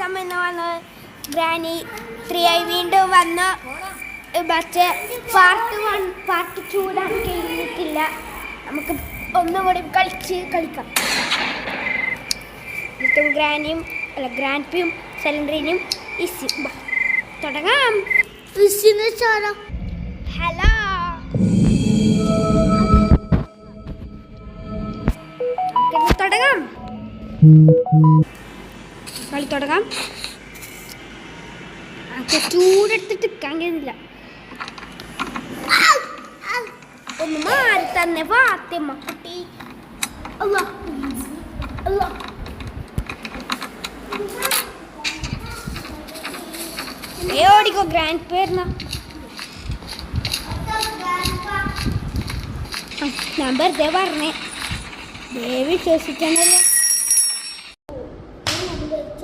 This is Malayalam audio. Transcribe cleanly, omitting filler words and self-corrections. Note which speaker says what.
Speaker 1: കാണാൻ എന്ന് വന്നത് ഗ്രാനി 3 ആയി വീണ്ടും വന്ന പക്ഷേ പാർട്ട് 2 ഇടാൻ കഴിഞ്ഞിട്ടില്ല. നമുക്ക് ഒന്നുകൂടി കളിക്കാം. എന്നിട്ടും ഗ്രാൻഡ്പിയും സെലൻഡ്രീനും തുടങ്ങാം. ഹലോ, തുടങ്ങാം. കളി തുടങ്ങാം. ചൂടെടുത്തിട്ട് കഴിയുന്നില്ല. ഒന്ന് മാറി തന്നെ ഫാത്തിമ കുട്ടി. ഓടിക്കോ ഗ്രാൻഡ് പേർന്ന. ഞാൻ വെറുതെ പറഞ്ഞേ, വിശ്വസിക്കാനല്ലോ.